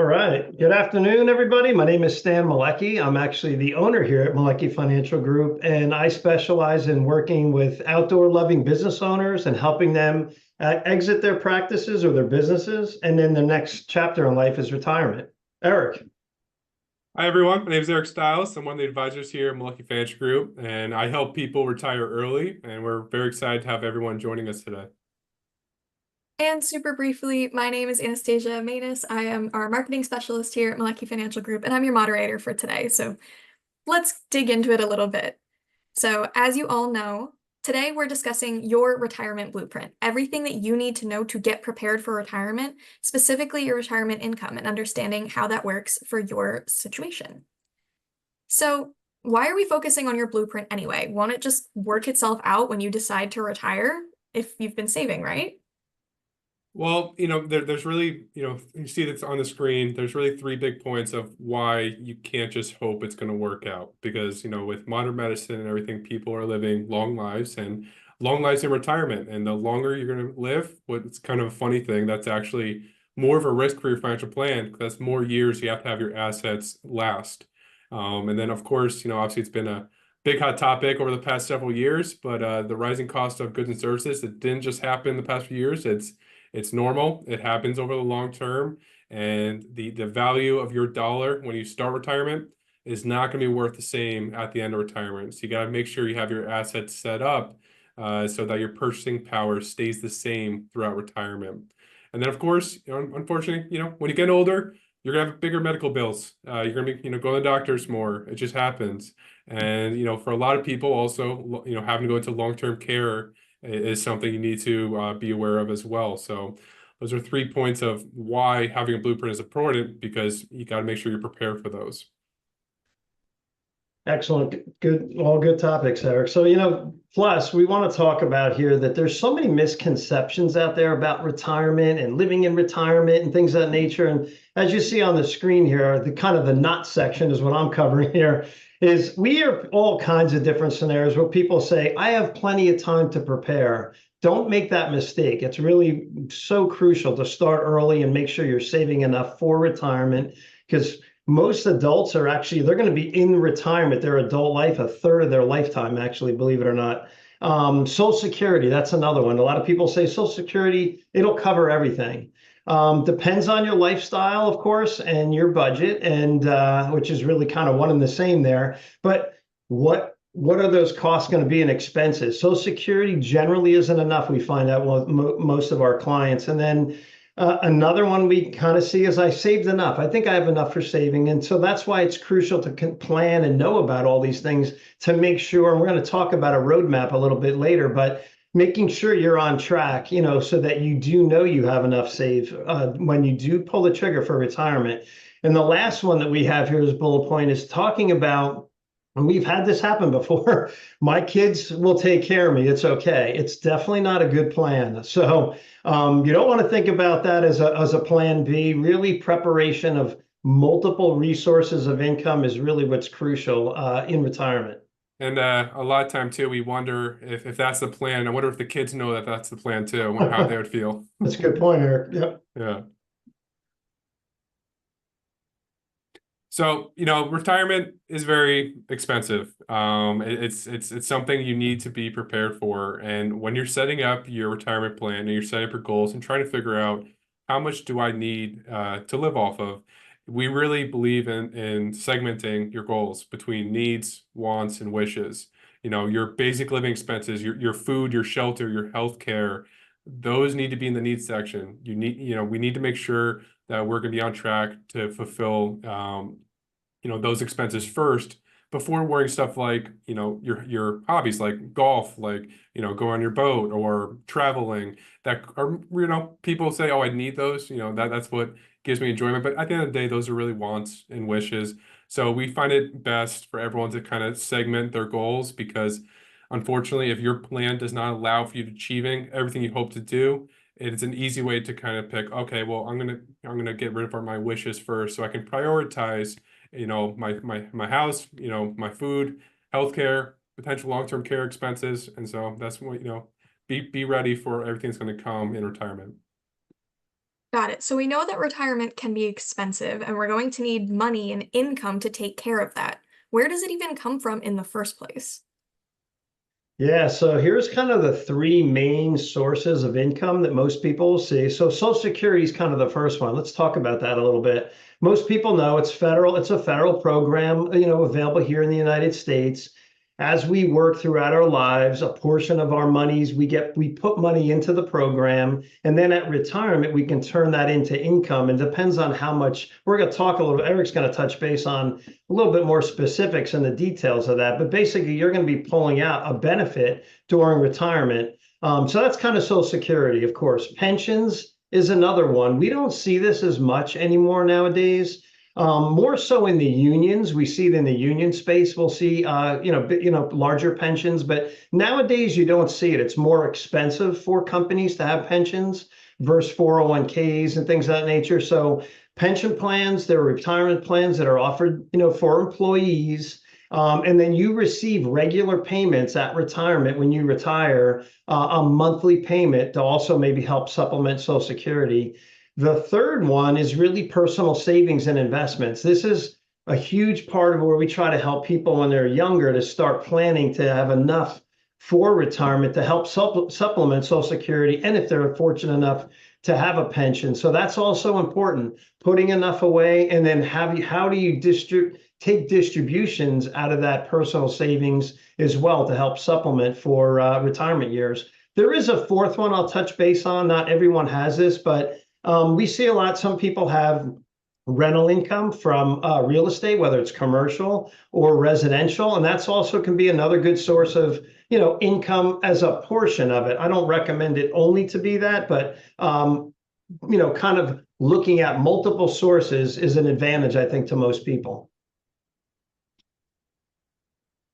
All right. Good afternoon, everybody. My name is Stan Malecki. I'm actually the owner here at Malecki Financial Group, and I specialize in working with outdoor loving business owners and helping them exit their practices or their businesses. And then the next chapter in life is retirement. Eric. Hi, everyone. My name is Eric Stiles. I'm one of the advisors here at Malecki Financial Group, and I help people retire early. And we're very excited to have everyone joining us today. And super briefly, my name is Anastasia Manus. I am our marketing specialist here at Malecki Financial Group, and I'm your moderator for today. So let's dig into it a little bit. So as you all know, today we're discussing your retirement blueprint, everything that you need to know to get prepared for retirement, specifically your retirement income and understanding how that works for your situation. So why are we focusing on your blueprint anyway? Won't it just work itself out when you decide to retire if you've been saving, right? Well, there's really, you see that's on the screen. There's really three big points of why you can't just hope it's going to work out. Because, with modern medicine and everything, people are living long lives and long lives in retirement. And the longer you're going to live, what's kind of a funny thing, that's actually more of a risk for your financial plan because that's more years you have to have your assets last. And then, of course, obviously it's been a big hot topic over the past several years, but the rising cost of goods and services, it didn't just happen in the past few years. It's normal. It happens over the long term. And the value of your dollar when you start retirement is not going to be worth the same at the end of retirement. So you got to make sure you have your assets set up so that your purchasing power stays the same throughout retirement. And then, of course, unfortunately, when you get older, you're gonna have bigger medical bills. You're gonna be, going to the doctors more. It just happens. And, for a lot of people also, having to go into long-term care is something you need to be aware of as well. So those are 3 points of why having a blueprint is important, because you got to make sure you're prepared for those. Excellent. Good. All good topics, Eric. So, plus we want to talk about here that there's so many misconceptions out there about retirement and living in retirement and things of that nature. And as you see on the screen here, the kind of the not section is what I'm covering here is we hear all kinds of different scenarios where people say, I have plenty of time to prepare. Don't make that mistake. It's really so crucial to start early and make sure you're saving enough for retirement because most adults are actually, they're going to be in retirement, their adult life, a third of their lifetime, actually, believe it or not. Social Security, that's another one. A lot of people say Social Security, it'll cover everything. Depends on your lifestyle, of course, and your budget, and which is really kind of one and the same there. But what are those costs going to be in expenses? Social Security generally isn't enough. We find out with most of our clients, and then another one we kind of see is I saved enough. I think I have enough for saving. And so that's why it's crucial to plan and know about all these things to make sure. And we're going to talk about a roadmap a little bit later, but making sure you're on track, so that you do know you have enough saved when you do pull the trigger for retirement. And the last one that we have here as bullet point is talking about, and we've had this happen before. My kids will take care of me. It's okay. It's definitely not a good plan. So you don't want to think about that as a plan B. Really, preparation of multiple resources of income is really what's crucial in retirement. And a lot of time too, we wonder if that's the plan. I wonder if the kids know that that's the plan too, how they would feel. That's a good point, Eric. Yep. Yeah. So, retirement is very expensive. It's something you need to be prepared for. And when you're setting up your retirement plan and you're setting up your goals and trying to figure out how much do I need to live off of, we really believe in segmenting your goals between needs, wants, and wishes. Your basic living expenses, your food, your shelter, your health care, those need to be in the needs section. We need to make sure that we're going to be on track to fulfill those expenses first before worrying stuff like your hobbies like golf, like go on your boat or traveling, that are people say, oh, I need those, that's what gives me enjoyment, but at the end of the day, those are really wants and wishes. So we find it best for everyone to kind of segment their goals, because unfortunately, if your plan does not allow for you to achieving everything you hope to do, it's an easy way to kind of pick, okay, well, I'm gonna get rid of my wishes first so I can prioritize my house, my food, healthcare, potential long-term care expenses. And so that's what, be ready for everything that's going to come in retirement. Got it. So we know that retirement can be expensive and we're going to need money and income to take care of that. Where does it even come from in the first place? Yeah, so here's kind of the three main sources of income that most people will see. So Social Security is kind of the first one. Let's talk about that a little bit. Most people know it's federal, it's a federal program, available here in the United States. As we work throughout our lives, a portion of our monies we put money into the program, and then at retirement we can turn that into income. And depends on how much we're going to talk a little. Eric's going to touch base on a little bit more specifics and the details of that. But basically, you're going to be pulling out a benefit during retirement. So that's kind of Social Security, of course. Pensions is another one. We don't see this as much anymore nowadays. More so in the unions, we see it in the union space. We'll see, larger pensions, but nowadays you don't see it. It's more expensive for companies to have pensions versus 401ks and things of that nature. So pension plans, there are retirement plans that are offered, for employees. And then you receive regular payments at retirement when you retire, a monthly payment to also maybe help supplement Social Security. The third one is really personal savings and investments. This is a huge part of where we try to help people when they're younger to start planning to have enough for retirement to help supplement Social Security, and if they're fortunate enough to have a pension. So that's also important, putting enough away, and then how do you take distributions out of that personal savings as well to help supplement for retirement years. There is a fourth one I'll touch base on. Not everyone has this, but we see a lot. Some people have rental income from real estate, whether it's commercial or residential, and that's also can be another good source of income as a portion of it. I don't recommend it only to be that, but kind of looking at multiple sources is an advantage, I think, to most people.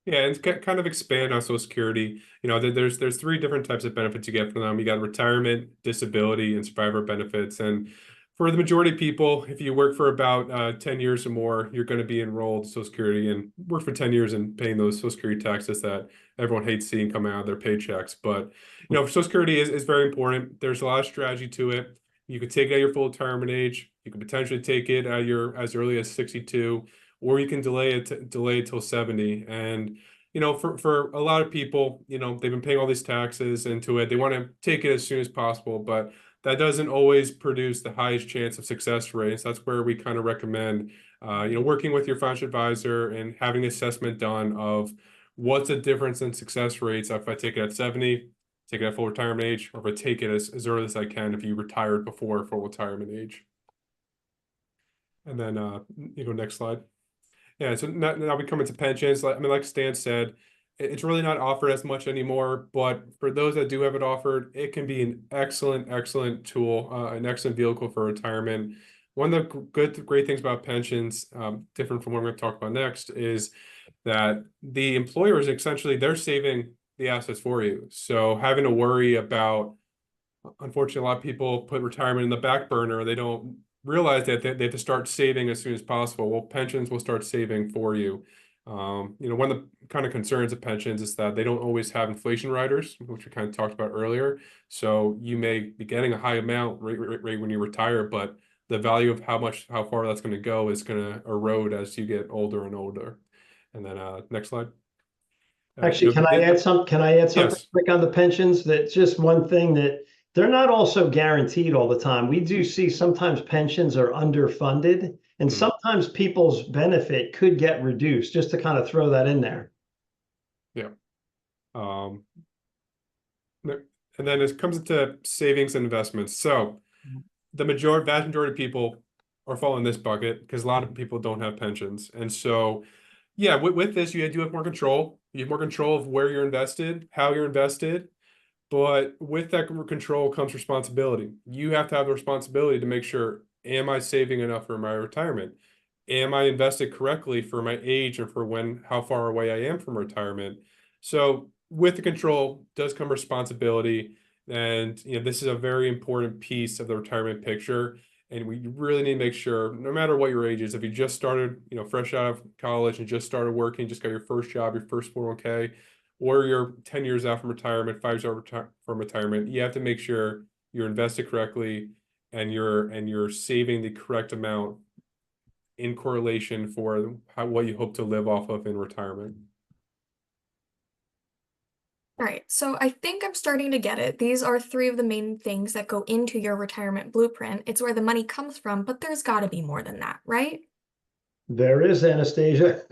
Yeah, and kind of expand on Social Security. There's three different types of benefits you get from them. You got retirement, disability, and survivor benefits. And for the majority of people, if you work for about 10 years or more, you're going to be enrolled in Social Security and work for 10 years and paying those Social Security taxes that everyone hates seeing come out of their paychecks. But Social Security is very important. There's a lot of strategy to it. You could take it at your full retirement age. You could potentially take it at your as early as 62, or you can delay it till 70. And for a lot of people, they've been paying all these taxes into it. They want to take it as soon as possible, but that doesn't always produce the highest chance of success rates. That's where we kind of recommend, working with your financial advisor and having an assessment done of what's the difference in success rates if I take it at 70, take it at full retirement age, or if I take it as early as I can if you retired before full retirement age. And then, next slide. Yeah, so now we come into pensions. Like Stan said, it's really not offered as much anymore, but for those that do have it offered, it can be an excellent tool, an excellent vehicle for retirement. One of the great things about pensions, different from what we're going to talk about next, is that the employers essentially, they're saving the assets for you. So having to worry about, unfortunately, a lot of people put retirement in the back burner. They don't realize that they have to start saving as soon as possible. Well, pensions will start saving for you. One of the kind of concerns of pensions is that they don't always have inflation riders, which we kind of talked about earlier. So you may be getting a high amount right when you retire, but the value of how far that's going to go is going to erode as you get older and older. And then next slide. Actually, can I add something Yes. quick on the pensions? That's just one thing that they're not also guaranteed all the time. We do see sometimes pensions are underfunded, and sometimes people's benefit could get reduced, just to kind of throw that in there. Yeah. And then it comes into savings and investments. So the vast majority of people are falling in this bucket because a lot of people don't have pensions. And so, yeah, with this, you do have more control. You have more control of where you're invested, how you're invested. But with that control comes responsibility. You have to have the responsibility to make sure, am I saving enough for my retirement? Am I invested correctly for my age and for how far away I am from retirement? So with the control does come responsibility. And this is a very important piece of the retirement picture. And we really need to make sure, no matter what your age is, if you just started, fresh out of college and just started working, just got your first job, your first 401k, or you're 10 years out from retirement, 5 years out from retirement, you have to make sure you're invested correctly and you're saving the correct amount in correlation for what you hope to live off of in retirement. All right, so I think I'm starting to get it. These are three of the main things that go into your retirement blueprint. It's where the money comes from, but there's got to be more than that, right? There is, Anastasia.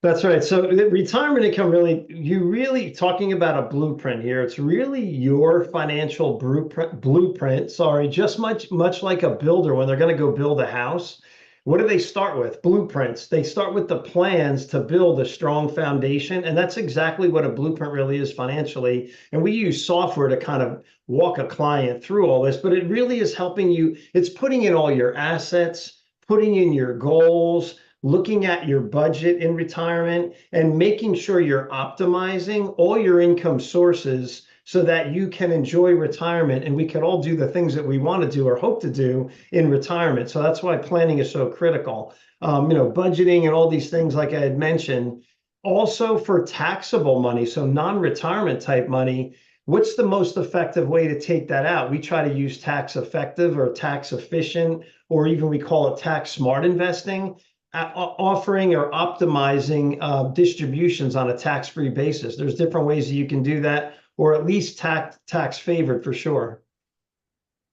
That's right. So the retirement income really, you really talking about a blueprint here. It's really your financial blueprint, sorry, just much like a builder when they're going to go build a house. What do they start with? Blueprints. They start with the plans to build a strong foundation. And that's exactly what a blueprint really is financially. And we use software to kind of walk a client through all this, but it really is helping you. It's putting in all your assets, putting in your goals, looking at your budget in retirement, and making sure you're optimizing all your income sources so that you can enjoy retirement and we can all do the things that we want to do or hope to do in retirement. So that's why planning is so critical. Budgeting and all these things, like I had mentioned, also for taxable money, so non-retirement type money. What's the most effective way to take that out? We try to use tax effective or tax efficient, or even we call it tax smart investing, offering or optimizing distributions on a tax-free basis. There's different ways that you can do that, or at least tax favored for sure.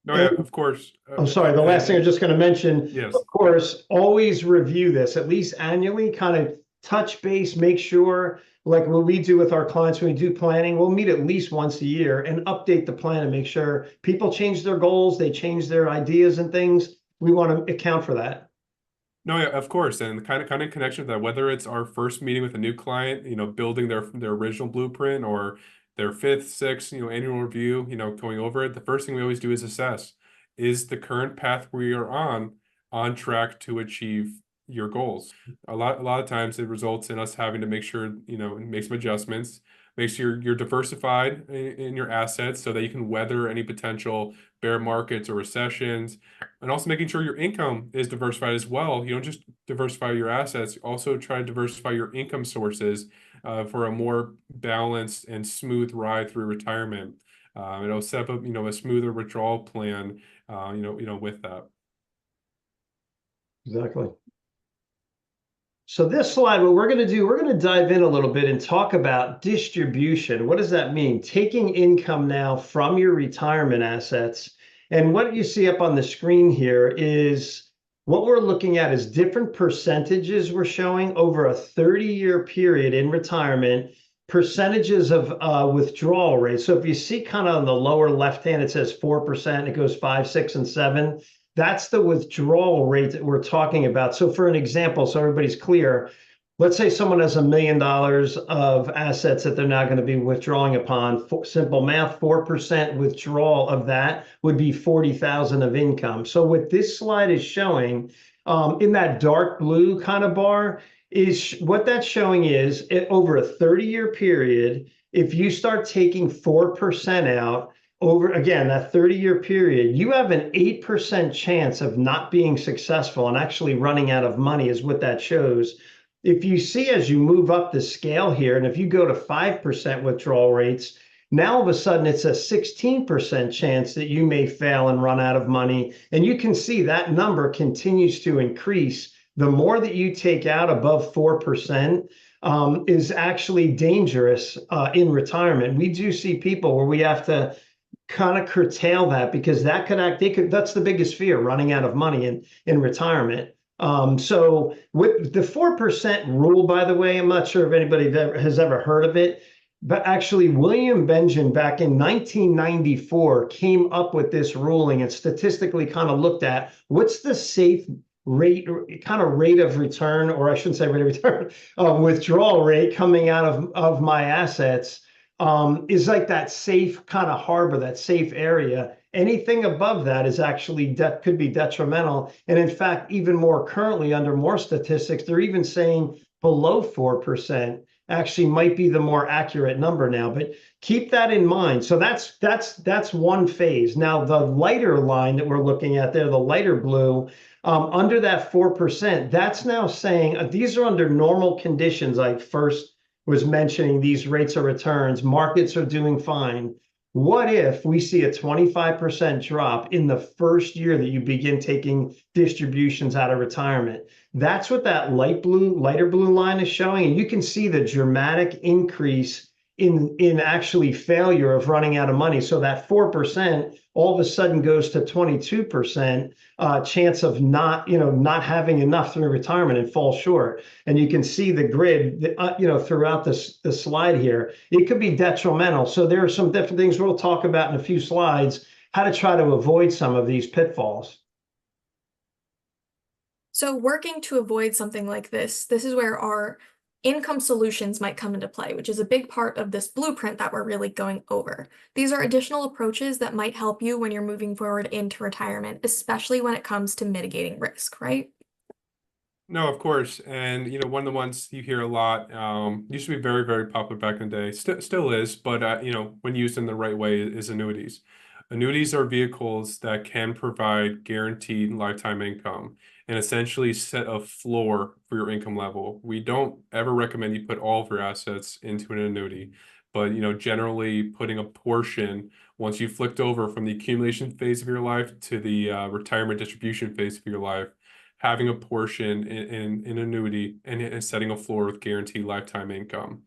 No, yeah, of course. I'm sorry, the last thing I'm just going to mention, yes, of course, always review this at least annually, kind of touch base, make sure, like what we do with our clients when we do planning, we'll meet at least once a year and update the plan and make sure people change their goals, they change their ideas and things. We want to account for that. No, yeah, of course, and the kind of connection with that, whether it's our first meeting with a new client, building their original blueprint, or their fifth, sixth, annual review, going over it, the first thing we always do is assess: is the current path we are on track to achieve your goals? A lot of times it results in us having to make sure, make some adjustments, make sure you're diversified in your assets so that you can weather any potential bear markets or recessions, and also making sure your income is diversified as well. You don't just diversify your assets, also try to diversify your income sources for a more balanced and smooth ride through retirement. It'll set up, a smoother withdrawal plan, with that. Exactly. So this slide, what we're going to do, we're going to dive in a little bit and talk about distribution. What does that mean? Taking income now from your retirement assets. And what you see up on the screen here is what we're looking at is different percentages we're showing over a 30-year period in retirement, percentages of withdrawal rates. So if you see kind of on the lower left hand, it says 4%, it goes 5, 6, and 7. That's the withdrawal rate that we're talking about. So for an example, so everybody's clear, let's say someone has $1 million of assets that they're now going to be withdrawing upon. Simple math, 4% withdrawal of that would be 40,000 of income. So what this slide is showing in that dark blue kind of bar is what that's showing is over a 30-year period, if you start taking 4% out, over, again, that 30-year period, you have an 8% chance of not being successful and actually running out of money is what that shows. If you see as you move up the scale here, and if you go to 5% withdrawal rates, now all of a sudden it's a 16% chance that you may fail and run out of money. And you can see that number continues to increase. The more that you take out above 4%, is actually dangerous in retirement. We do see people where we have to kind of curtail that because that could that's the biggest fear, running out of money in retirement. So with the 4% rule, by the way, I'm not sure if anybody has ever heard of it, but actually William Benjamin back in 1994 came up with this ruling and statistically kind of looked at what's the safe rate, kind of rate of return, or I shouldn't say rate of return, withdrawal rate coming out of my assets. Is like that safe kind of harbor, that safe area. Anything above that is actually could be detrimental. And in fact, even more currently under more statistics, they're even saying below 4% actually might be the more accurate number now. But keep that in mind. So that's one phase. Now the lighter line that we're looking at there, the lighter blue, under that 4%, that's now saying these are under normal conditions. Like first was mentioning these rates of returns, markets are doing fine. What if we see a 25% drop in the first year that you begin taking distributions out of retirement? That's what that lighter blue line is showing. And you can see the dramatic increase in actually failure of running out of money. So that 4% all of a sudden goes to 22% chance of not having enough through retirement and fall short. And you can see the grid, throughout the slide here. It could be detrimental. So there are some different things we'll talk about in a few slides, how to try to avoid some of these pitfalls. So working to avoid something like this is where our income solutions might come into play, which is a big part of this blueprint that we're really going over. These are additional approaches that might help you when you're moving forward into retirement, especially when it comes to mitigating risk, right? No, of course. And one of the ones you hear a lot, used to be very, very popular back in the day, still is, but when used in the right way, is annuities. Annuities are vehicles that can provide guaranteed lifetime income and essentially set a floor for your income level. We don't ever recommend you put all of your assets into an annuity, but generally putting a portion, once you've flicked over from the accumulation phase of your life to the retirement distribution phase of your life, having a portion in annuity and setting a floor with guaranteed lifetime income.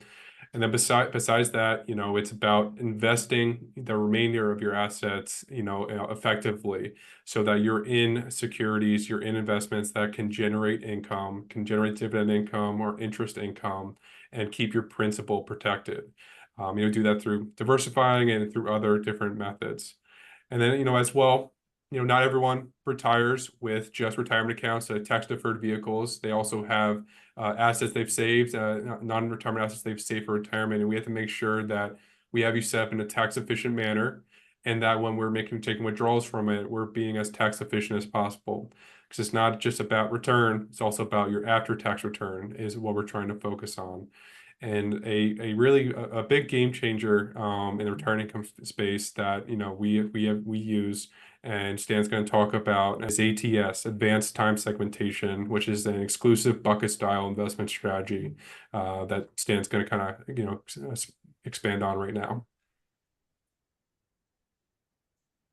And then besides that, it's about investing the remainder of your assets, effectively, so that you're in securities, you're in investments that can generate income, can generate dividend income or interest income, and keep your principal protected. Do that through diversifying and through other different methods. And then, as well, not everyone retires with just retirement accounts, tax deferred vehicles. They also have assets they've saved, non-retirement assets they've saved for retirement. And we have to make sure that we have you set up in a tax efficient manner, and that when we're taking withdrawals from it, we're being as tax efficient as possible. Because it's not just about return, it's also about your after tax return is what we're trying to focus on. And a really big game changer in the retirement income space that we use, and Stan's going to talk about, is ATS, Advanced Time Segmentation, which is an exclusive bucket style investment strategy that Stan's going to kind of expand on right now.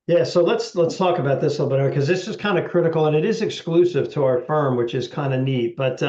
Yeah, so let's talk about this a little bit because this is kind of critical and it is exclusive to our firm, which is kind of neat. But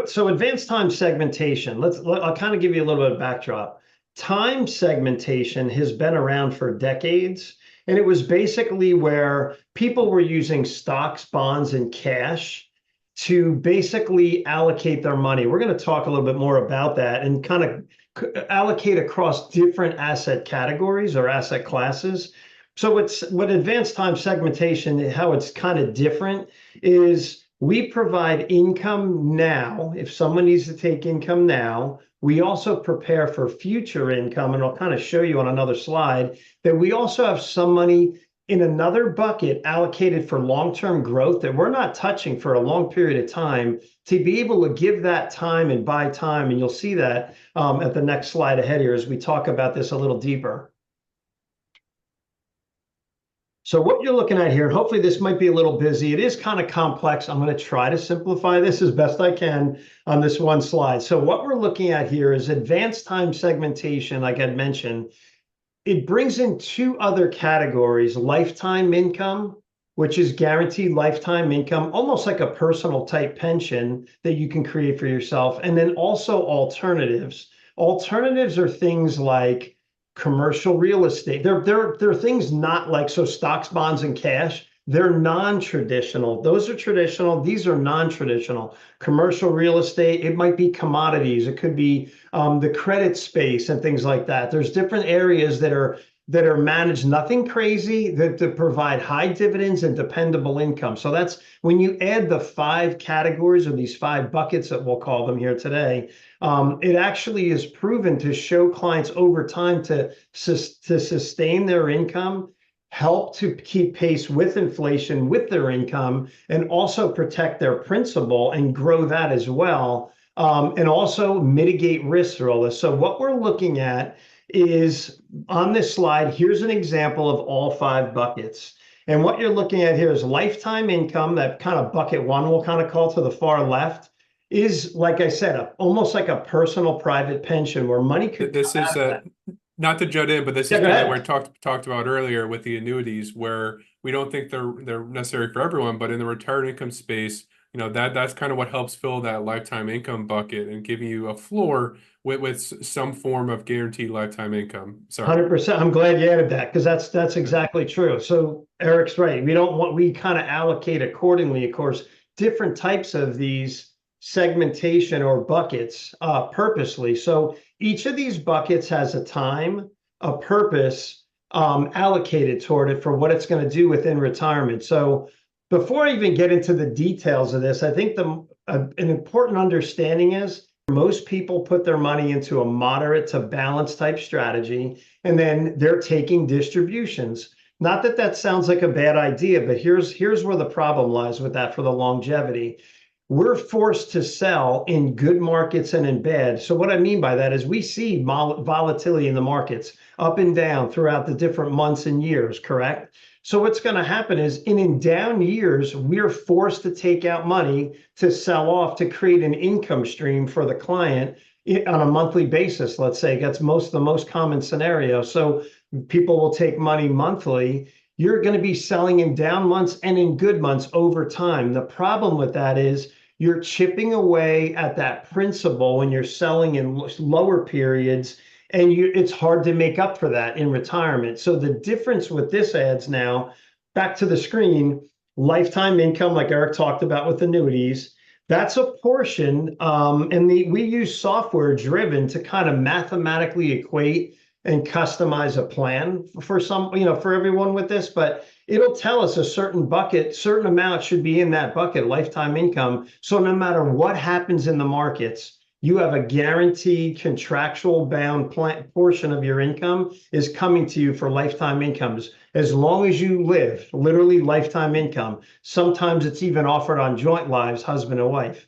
so advanced time segmentation, I'll kind of give you a little bit of backdrop. Time segmentation has been around for decades, and it was basically where people were using stocks, bonds, and cash to basically allocate their money. We're going to talk a little bit more about that and kind of allocate across different asset categories or asset classes. So what advanced time segmentation, how it's kind of different is we provide income now. If someone needs to take income now, we also prepare for future income. And I'll kind of show you on another slide that we also have some money in another bucket allocated for long-term growth that we're not touching for a long period of time to be able to give that time and buy time. And you'll see that at the next slide ahead here as we talk about this a little deeper. So what you're looking at here, and hopefully this might be a little busy, it is kind of complex. I'm going to try to simplify this as best I can on this one slide. So what we're looking at here is advanced time segmentation, like I'd mentioned. It brings in two other categories: lifetime income, which is guaranteed lifetime income, almost like a personal type pension that you can create for yourself. And then also alternatives. Alternatives are things like commercial real estate. They're things not like, so stocks, bonds, and cash, they're non-traditional. Those are traditional. These are non-traditional. Commercial real estate, it might be commodities. It could be the credit space and things like that. There's different areas that are managed, nothing crazy, that provide high dividends and dependable income. So that's when you add the 5 categories, or these 5 buckets that we'll call them here today. It actually is proven to show clients over time to sustain their income, help to keep pace with inflation with their income, and also protect their principal and grow that as well, and also mitigate risk through all this. So what we're looking at is on this slide, here's an example of all 5 buckets. And what you're looking at here is lifetime income, that kind of bucket 1 we'll kind of call to the far left, is, like I said, almost like a personal private pension where money could This is not to jut in, but this Yeah, is go kind of ahead. where talked about earlier with the annuities, where we don't think they're necessary for everyone, but in the retirement income space, that's kind of what helps fill that lifetime income bucket and give you a floor with some form of guaranteed lifetime income. Sorry. 100%. I'm glad you added that because that's exactly true. So Eric's right. We kind of allocate accordingly, of course, different types of these segmentation or buckets purposely. So each of these buckets has a time, a purpose allocated toward it for what it's going to do within retirement. So before I even get into the details of this, I think an important understanding is most people put their money into a moderate to balanced type strategy, and then they're taking distributions. Not that that sounds like a bad idea, but here's where the problem lies with that for the longevity. We're forced to sell in good markets and in bad. So what I mean by that is we see volatility in the markets up and down throughout the different months and years, correct? So what's going to happen is in down years, we're forced to take out money to sell off to create an income stream for the client on a monthly basis. Let's say that's the most common scenario. So people will take money monthly. You're going to be selling in down months and in good months over time. The problem with that is you're chipping away at that principal when you're selling in lower periods, and it's hard to make up for that in retirement. So the difference with this adds now, back to the screen, lifetime income, like Eric talked about with annuities, that's a portion, and we use software driven to kind of mathematically equate and customize a plan for for everyone with this, but it'll tell us a certain bucket, certain amount should be in that bucket, lifetime income. So no matter what happens in the markets, you have a guaranteed contractual bound portion of your income is coming to you for lifetime incomes. As long as you live, literally lifetime income. Sometimes it's even offered on joint lives, husband and wife.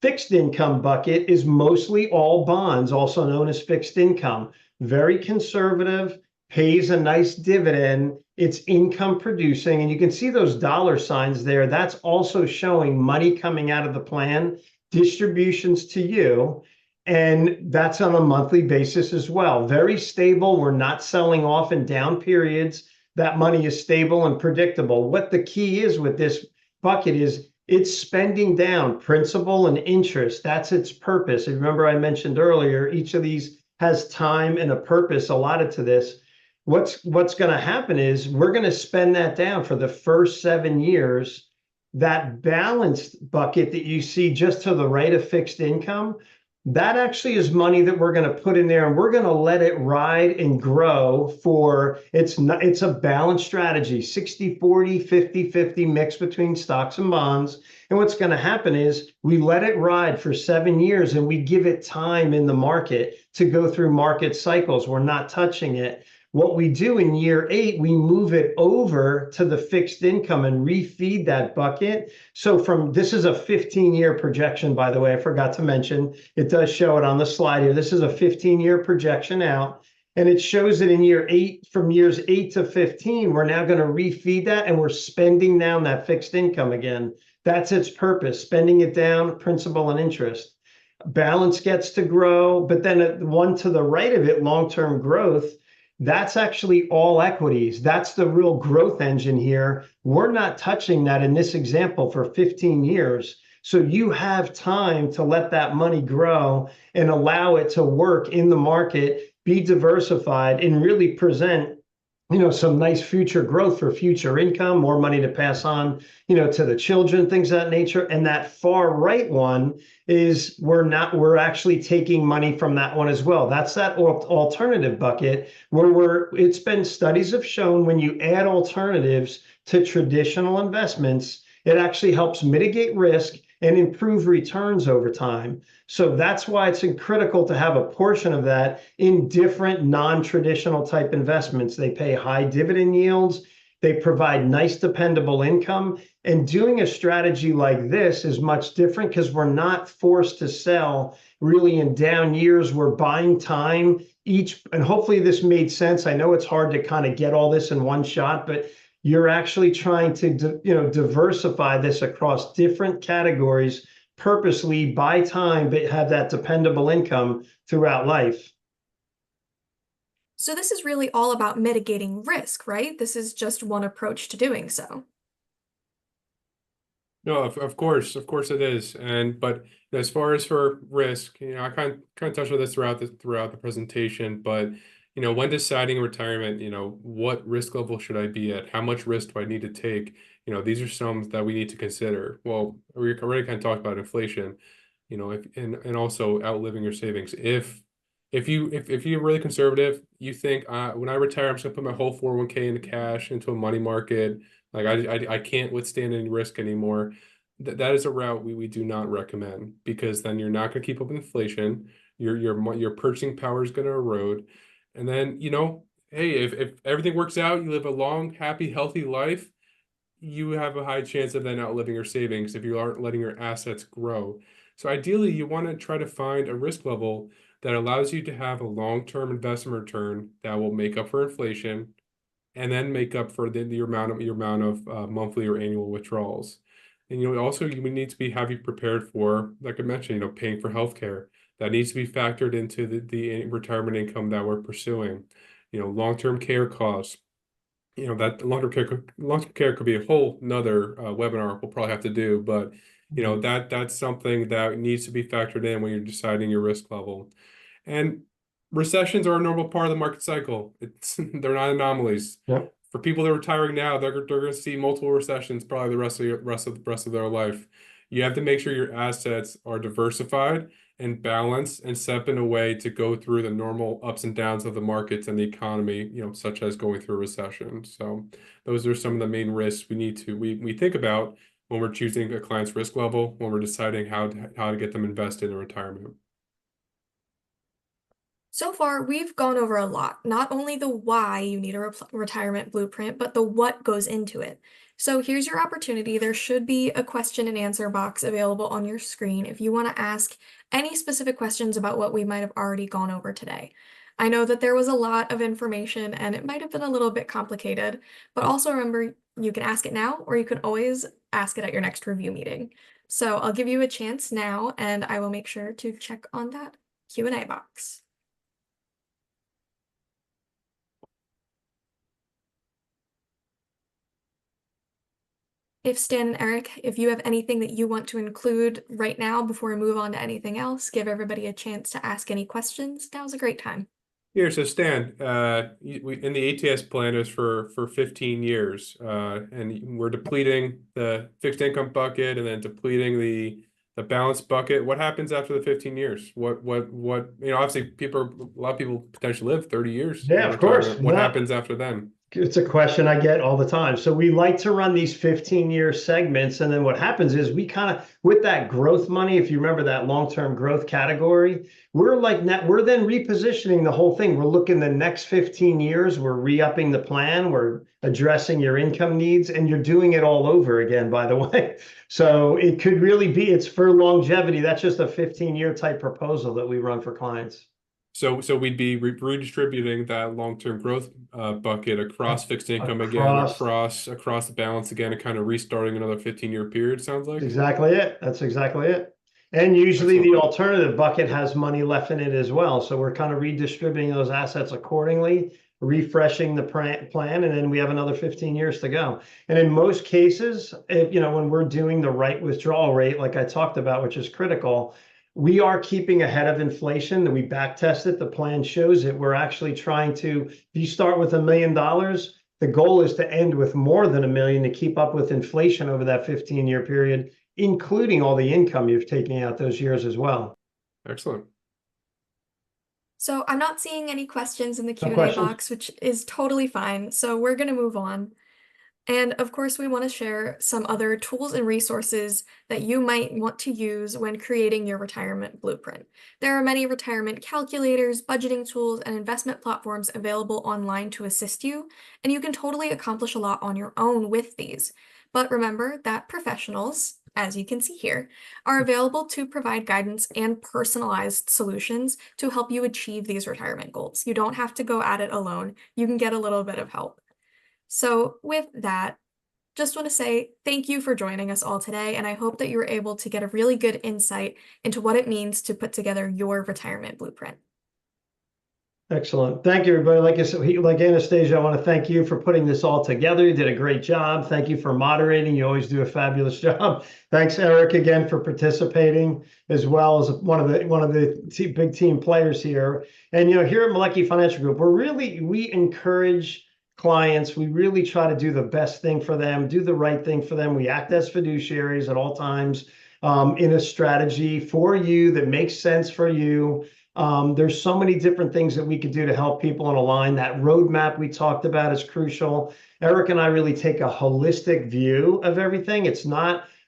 Fixed income bucket is mostly all bonds, also known as fixed income. Very conservative, pays a nice dividend. It's income producing. And you can see those dollar signs there. That's also showing money coming out of the plan, distributions to you. And that's on a monthly basis as well. Very stable. We're not selling off in down periods. That money is stable and predictable. What the key is with this bucket is it's spending down principal and interest. That's its purpose. And remember, I mentioned earlier, each of these has time and a purpose allotted to this. What's going to happen is we're going to spend that down for the first 7 years. That balanced bucket that you see just to the right of fixed income, that actually is money that we're going to put in there, and we're going to let it ride and grow for it's a balanced strategy, 60-40, 50-50 mix between stocks and bonds. And what's going to happen is we let it ride for 7 years and we give it time in the market to go through market cycles. We're not touching it. What we do in year 8, we move it over to the fixed income and refeed that bucket. So this is a 15-year projection, by the way, I forgot to mention. It does show it on the slide here. This is a 15-year projection out. And it shows that in year 8, from years 8 to 15, we're now going to refeed that and we're spending down that fixed income again. That's its purpose, spending it down, principal and interest. Balance gets to grow, but then one to the right of it, long-term growth, that's actually all equities. That's the real growth engine here. We're not touching that in this example for 15 years. So you have time to let that money grow and allow it to work in the market, be diversified, and really present some nice future growth for future income, more money to pass on, to the children, things of that nature. And that far right one is we're actually taking money from that one as well. That's that alternative bucket where it's been studies have shown when you add alternatives to traditional investments, it actually helps mitigate risk and improve returns over time. So that's why it's critical to have a portion of that in different non-traditional type investments. They pay high dividend yields. They provide nice dependable income. And doing a strategy like this is much different because we're not forced to sell really in down years. We're buying time and hopefully this made sense. I know it's hard to kind of get all this in one shot, but you're actually trying to diversify this across different categories purposely, buy time, but have that dependable income throughout life. So this is really all about mitigating risk, right? This is just one approach to doing so. No, of course it is. But as far as for risk, I kind of touched on this throughout the presentation, but when deciding retirement, what risk level should I be at? How much risk do I need to take? These are some that we need to consider. Well, we already kind of talked about inflation, and also outliving your savings. If you're really conservative, you think when I retire, I'm just gonna put my whole 401k into cash into a money market. Like I can't withstand any risk anymore. That is a route we do not recommend, because then you're not going to keep up with inflation. Your purchasing power is going to erode, and then hey, if everything works out, you live a long, happy, healthy life, you have a high chance of then outliving your savings if you aren't letting your assets grow. So ideally, you want to try to find a risk level that allows you to have a long-term investment return that will make up for inflation, and then make up for your amount of monthly or annual withdrawals. And also you need to have you prepared for, like I mentioned, paying for healthcare. That needs to be factored into the retirement income that we're pursuing. Long-term care costs. That long-term care could be a whole nother webinar we'll probably have to do, but that's something that needs to be factored in when you're deciding your risk level. And recessions are a normal part of the market cycle. They're not anomalies. Yeah. For people that are retiring now, they're going to see multiple recessions probably the rest of their life. You have to make sure your assets are diversified and balanced and set up in a way to go through the normal ups and downs of the markets and the economy, such as going through a recession. So those are some of the main risks we think about when we're choosing a client's risk level, when we're deciding how to get them invested in retirement. So far, we've gone over a lot, not only the why you need a retirement blueprint, but the what goes into it. So here's your opportunity. There should be a question and answer box available on your screen if you want to ask any specific questions about what we might have already gone over today. I know that there was a lot of information and it might have been a little bit complicated, but also remember you can ask it now or you can always ask it at your next review meeting. So I'll give you a chance now and I will make sure to check on that Q&A box. If Stan and Eric, if you have anything that you want to include right now before we move on to anything else, give everybody a chance to ask any questions. Now's a great time. Here, so Stan, in the ATS plan is for 15 years, and we're depleting the fixed income bucket and then depleting the balance bucket. What happens after the 15 years? What obviously a lot of people potentially live 30 years Yeah, in of course. retirement. What happens after then? It's a question I get all the time. So we like to run these 15-year segments. And then what happens is we kind of, with that growth money, if you remember that long-term growth category, we're then repositioning the whole thing. We're looking the next 15 years, we're re-upping the plan, we're addressing your income needs, and you're doing it all over again, by the way. So it could really be, it's for longevity. That's just a 15-year type proposal that we run for clients. So we'd be redistributing that long-term growth bucket across fixed income again, across the balance again, and kind of restarting another 15-year period, sounds like? Exactly it. That's exactly it. And usually the alternative bucket has money left in it as well. So we're kind of redistributing those assets accordingly, refreshing the plan, and then we have another 15 years to go. And in most cases, when we're doing the right withdrawal rate, like I talked about, which is critical, we are keeping ahead of inflation. We back test it. The plan shows it. We're actually trying to, if you start with $1 million, the goal is to end with more than $1 million to keep up with inflation over that 15-year period, including all the income you've taken out those years as well. Excellent. So I'm not seeing any questions in the Q&A box, which is totally fine. So we're going to move on. And of course, we want to share some other tools and resources that you might want to use when creating your retirement blueprint. There are many retirement calculators, budgeting tools, and investment platforms available online to assist you, and you can totally accomplish a lot on your own with these. But remember that professionals, as you can see here, are available to provide guidance and personalized solutions to help you achieve these retirement goals. You don't have to go at it alone. You can get a little bit of help. So with that, just want to say thank you for joining us all today, and I hope that you were able to get a really good insight into what it means to put together your retirement blueprint. Excellent. Thank you, everybody. Like I said, like Anastasia, I want to thank you for putting this all together. You did a great job. Thank you for moderating. You always do a fabulous job. Thanks, Eric, again for participating, as well as one of the big team players here. And here at Malecki Financial Group, we encourage clients. We really try to do the best thing for them, do the right thing for them. We act as fiduciaries at all times, in a strategy for you that makes sense for you. There's so many different things that we could do to help people and align. That roadmap we talked about is crucial. Eric and I really take a holistic view of everything.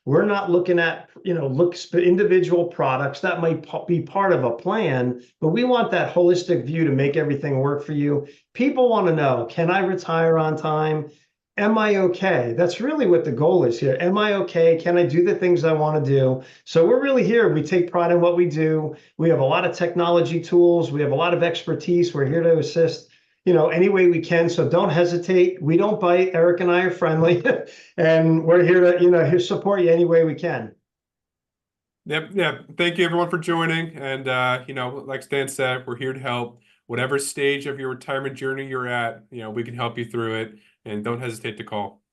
We're not looking at, individual products that might be part of a plan, but we want that holistic view to make everything work for you. People want to know, can I retire on time? Am I okay? That's really what the goal is here. Am I okay? Can I do the things I want to do? So we're really here. We take pride in what we do. We have a lot of technology tools. We have a lot of expertise. We're here to assist, any way we can. So don't hesitate. We don't bite. Eric and I are friendly, and we're here to, support you any way we can. Yep. Yeah. Thank you everyone for joining. And, like Stan said, we're here to help. Whatever stage of your retirement journey you're at, we can help you through it. And don't hesitate to call.